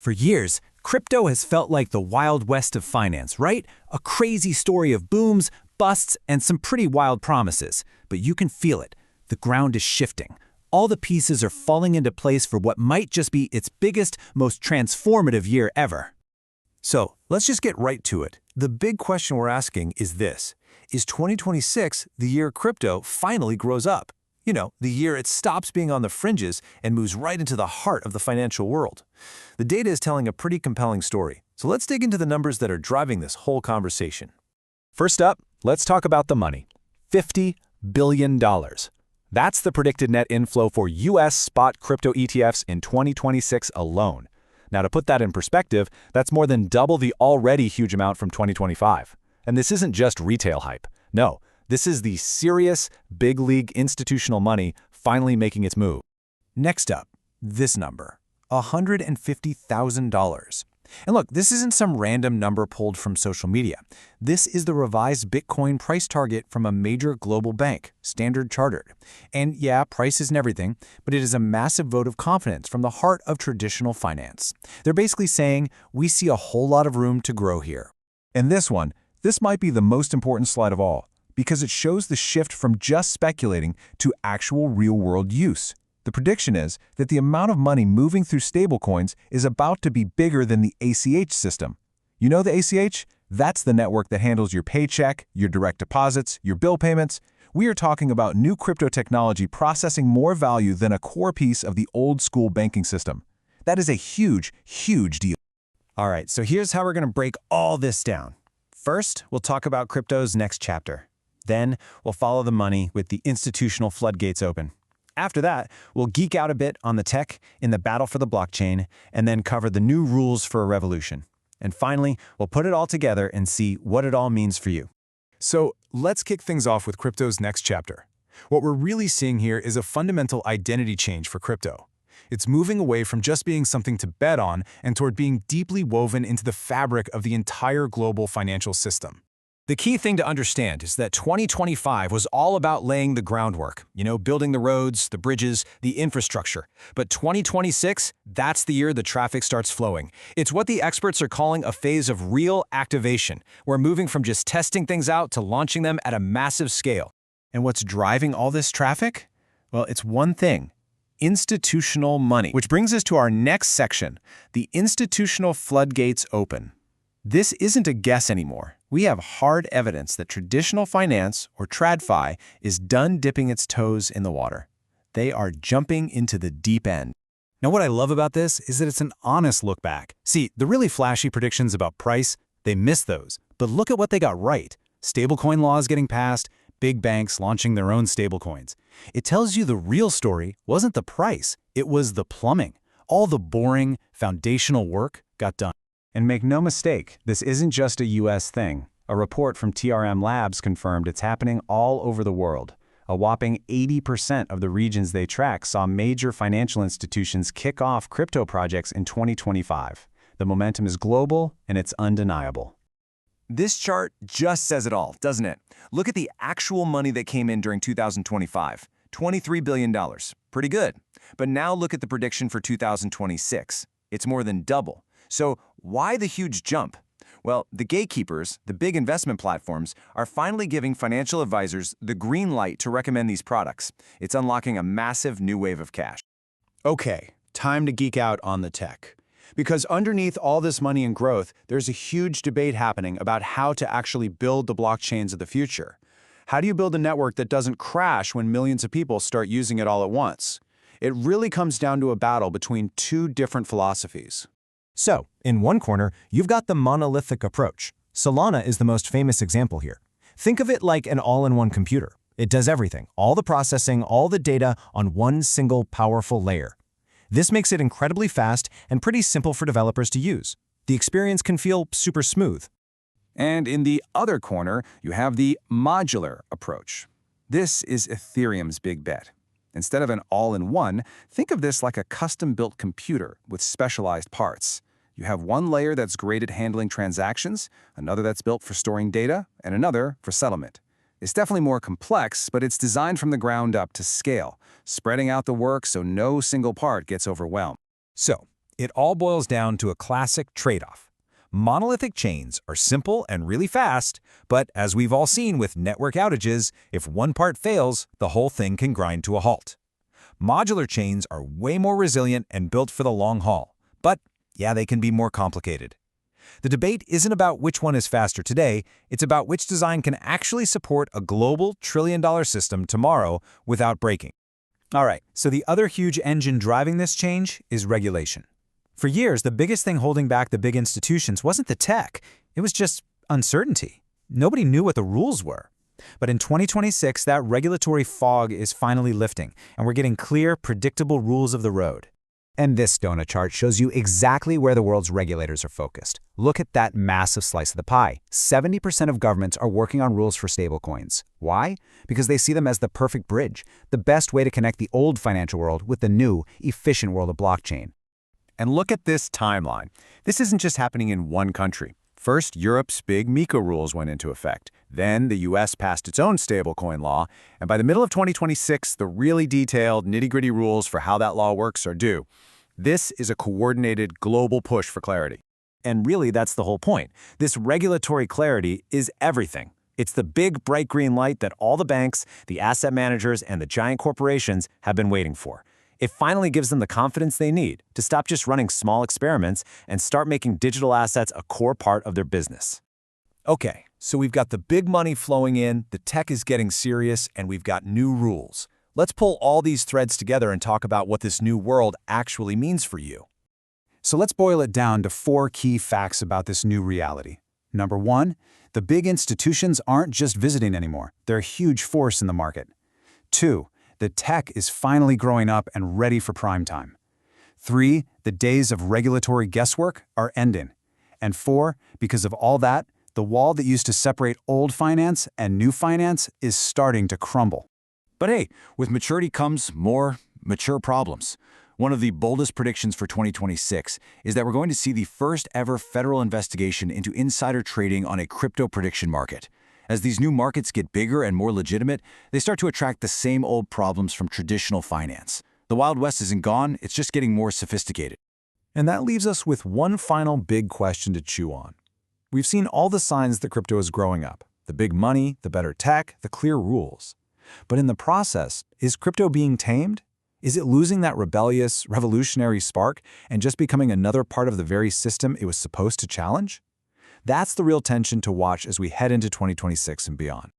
For years, crypto has felt like the Wild West of finance, right? A crazy story of booms, busts, and some pretty wild promises. But you can feel it. The ground is shifting. All the pieces are falling into place for what might just be its biggest, most transformative year ever. So, let's just get right to it. The big question we're asking is this. Is 2026 the year crypto finally grows up? You know, the year it stops being on the fringes and moves right into the heart of the financial world. The data is telling a pretty compelling story. So let's dig into the numbers that are driving this whole conversation. First up, let's talk about the money. $50 billion. That's the predicted net inflow for U.S. spot crypto ETFs in 2026 alone. Now, to put that in perspective, that's more than double the already huge amount from 2025. And this isn't just retail hype. No, this is the serious, big league institutional money finally making its move. Next up, this number, $150,000. And look, this isn't some random number pulled from social media. This is the revised Bitcoin price target from a major global bank, Standard Chartered. And yeah, price isn't everything, but it is a massive vote of confidence from the heart of traditional finance. They're basically saying, we see a whole lot of room to grow here. And this might be the most important slide of all, because it shows the shift from just speculating to actual real-world use. The prediction is that the amount of money moving through stablecoins is about to be bigger than the ACH system. You know the ACH? That's the network that handles your paycheck, your direct deposits, your bill payments. We are talking about new crypto technology processing more value than a core piece of the old-school banking system. That is a huge, huge deal. All right, so here's how we're going to break all this down. First, we'll talk about crypto's next chapter. Then, we'll follow the money with the institutional floodgates open. After that, we'll geek out a bit on the tech in the battle for the blockchain, and then cover the new rules for a revolution. And finally, we'll put it all together and see what it all means for you. So let's kick things off with crypto's next chapter. What we're really seeing here is a fundamental identity change for crypto. It's moving away from just being something to bet on and toward being deeply woven into the fabric of the entire global financial system. The key thing to understand is that 2025 was all about laying the groundwork, building the roads, the bridges, the infrastructure. But 2026, that's the year the traffic starts flowing. It's what the experts are calling a phase of real activation. We're moving from just testing things out to launching them at a massive scale. And what's driving all this traffic? Well, it's one thing: institutional money. Which brings us to our next section, the institutional floodgates open. This isn't a guess anymore. We have hard evidence that traditional finance, or TradFi, is done dipping its toes in the water. They are jumping into the deep end. Now, what I love about this is that it's an honest look back. See, the really flashy predictions about price, they missed those. But look at what they got right. Stablecoin laws getting passed, big banks launching their own stablecoins. It tells you the real story wasn't the price, it was the plumbing. All the boring, foundational work got done. And make no mistake, this isn't just a US thing. A report from TRM Labs confirmed it's happening all over the world. A whopping 80% of the regions they track saw major financial institutions kick off crypto projects in 2025. The momentum is global, and it's undeniable. This chart just says it all, doesn't it? Look at the actual money that came in during 2025. $23 billion. Pretty good. But now look at the prediction for 2026. It's more than double. So why the huge jump? Well, the gatekeepers, the big investment platforms, are finally giving financial advisors the green light to recommend these products. It's unlocking a massive new wave of cash. Okay, time to geek out on the tech. Because underneath all this money and growth, there's a huge debate happening about how to actually build the blockchains of the future. How do you build a network that doesn't crash when millions of people start using it all at once? It really comes down to a battle between two different philosophies. So, in one corner, you've got the monolithic approach. Solana is the most famous example here. Think of it like an all-in-one computer. It does everything, all the processing, all the data on one single powerful layer. This makes it incredibly fast and pretty simple for developers to use. The experience can feel super smooth. And in the other corner, you have the modular approach. This is Ethereum's big bet. Instead of an all-in-one, think of this like a custom-built computer with specialized parts. You have one layer that's great at handling transactions, another that's built for storing data, and another for settlement. It's definitely more complex, but it's designed from the ground up to scale, spreading out the work so no single part gets overwhelmed. So, It all boils down to a classic trade-off. Monolithic chains are simple and really fast, but as we've all seen with network outages, if one part fails, the whole thing can grind to a halt. Modular chains are way more resilient and built for the long haul, but yeah, they can be more complicated. The debate isn't about which one is faster today, it's about which design can actually support a global trillion-dollar system tomorrow without breaking. All right, so the other huge engine driving this change is regulation. For years, the biggest thing holding back the big institutions wasn't the tech, it was just uncertainty. Nobody knew what the rules were. But in 2026, that regulatory fog is finally lifting, and we're getting clear, predictable rules of the road. And this donut chart shows you exactly where the world's regulators are focused. Look at that massive slice of the pie. 70% of governments are working on rules for stablecoins. Why? Because they see them as the perfect bridge, the best way to connect the old financial world with the new, efficient world of blockchain. And look at this timeline. This isn't just happening in one country. First, Europe's big MiCA rules went into effect. Then, the US passed its own stablecoin law. And by the middle of 2026, the really detailed, nitty-gritty rules for how that law works are due. This is a coordinated global push for clarity. And really, that's the whole point. This regulatory clarity is everything. It's the big, bright green light that all the banks, the asset managers, and the giant corporations have been waiting for. It finally gives them the confidence they need to stop just running small experiments and start making digital assets a core part of their business. Okay, so we've got the big money flowing in, the tech is getting serious, and we've got new rules. Let's pull all these threads together and talk about what this new world actually means for you. So let's boil it down to 4 key facts about this new reality. Number 1, the big institutions aren't just visiting anymore. They're a huge force in the market. 2, the tech is finally growing up and ready for prime time. 3, the days of regulatory guesswork are ending. And 4, because of all that, the wall that used to separate old finance and new finance is starting to crumble. But hey, with maturity comes more mature problems. One of the boldest predictions for 2026 is that we're going to see the first ever federal investigation into insider trading on a crypto prediction market. As these new markets get bigger and more legitimate, they start to attract the same old problems from traditional finance. The Wild West isn't gone, it's just getting more sophisticated. And that leaves us with one final big question to chew on. We've seen all the signs that crypto is growing up. The big money, the better tech, the clear rules. But in the process, is crypto being tamed? Is it losing that rebellious, revolutionary spark and just becoming another part of the very system it was supposed to challenge? That's the real tension to watch as we head into 2026 and beyond.